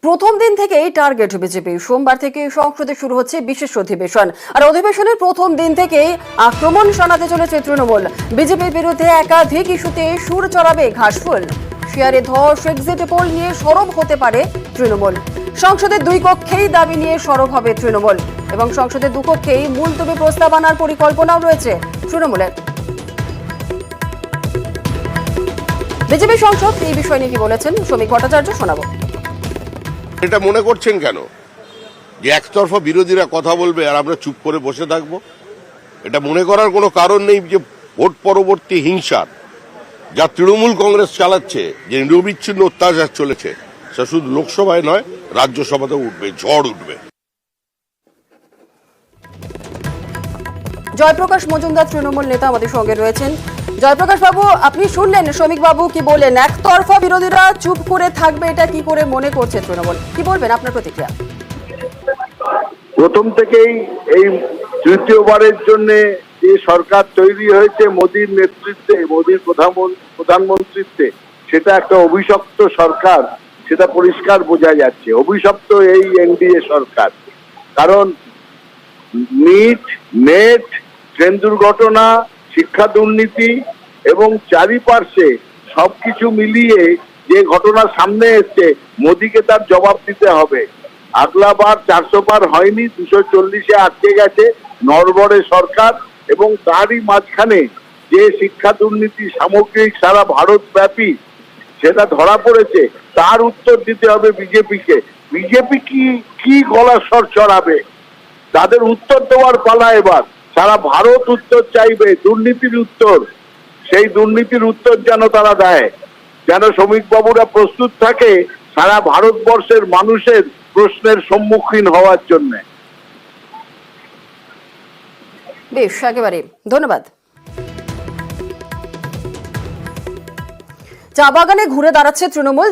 প্রথম দিন থেকেই টার্গেট বিজেপি। সোমবার থেকে সংসদে শুরু হচ্ছে বিশেষ অধিবেশন, আর অধিবেশনের প্রথম দিন থেকেই আক্রমণ শানাতে চলেছে তৃণমূল। বিজেপির বিরুদ্ধে একাধিক ইস্যুতে সুর চড়াবে ঘাসফুল। শেয়ারে ধস, এক্সিট পোল নিয়ে সরব হতে পারে তৃণমূল। সংসদের দুই কক্ষেই দাবি নিয়ে সরব হবে তৃণমূল, এবং সংসদের দুকক্ষেই মুলতবি প্রস্তাব আনার পরিকল্পনাও রয়েছে তৃণমূলের। বিজেপি সংসদ এই বিষয় নিয়ে কি বলেছেন শ্রমিক ভট্টাচার্য, শোনাবো। এটা মনে করছেন কেন যে একতরফা বিরোধীরা কথা বলবে আর আমরা চুপ করে বসে থাকবো? এটা মনে করার কোনো কারণ নেই যে ভোট পরবর্তী হিংসার যা তৃণমূল কংগ্রেস চালাচ্ছে, যে নিরবিচ্ছিন্ন অত্যাচার চলেছে, সেটা শুধু লোকসভায় নয়, রাজ্যসভাতেও উঠবে, ঝড় উঠবে। জয়প্রকাশ মজুমদার তৃণমূল নেতা আমাদের সঙ্গে রয়েছেন। জয়প্রকাশ বাবু, আপনি শুনলেন শ্রমিক বাবু কি বলেন, একতরফা বিরোধীরা চুপ করে থাকবে, এটা কি করে মনে করছে তৃণমূল? কি বলবেন, আপনার প্রতিক্রিয়া? প্রথম থেকেই এই তৃতীয়বারের জন্য যে সরকার তৈরি হয়েছে মোদীর নেতৃত্বে, মোদীর প্রধানমন্ত্রিত্বে, সেটা একটা অভিশপ্ত সরকার, সেটা পরিষ্কার বোঝা যাচ্ছে। অভিশপ্ত এই এনডিএ সরকার, কারণ নিট, নেট, ট্রেন দুর্ঘটনা, শিক্ষা দুর্নীতি এবং চারিপার্শ্বে সবকিছু মিলিয়ে যে ঘটনা সামনে এসছে, মোদীকে তার জবাব দিতে হবে। আগলাবার 400 পার হয়নি, 240-এ আটকে গেছে নড়বড়ে সরকার, এবং তারই মাঝখানে যে শিক্ষা দুর্নীতি সামগ্রিক সারা ভারত ব্যাপী সেটা ধরা পড়েছে, তার উত্তর দিতে হবে বিজেপিকে। বিজেপি কি গলার স্বর চড়াবে? তাদের উত্তর দেওয়ার পালা এবার। সারা ভারত উত্তর চাইবে, দুর্নীতির উত্তর। সেই দুর্নীতির উত্তর যেন তারা দেয়, যেন শ্রমিক বাবুরা প্রস্তুত থাকে সারা ভারতবর্ষের মানুষের প্রশ্নের সম্মুখীন হওয়ার জন্য। বেশ, একেবারে ধন্যবাদ। চা বাগানে ঘুরে দাঁড়াচ্ছে তৃণমূল।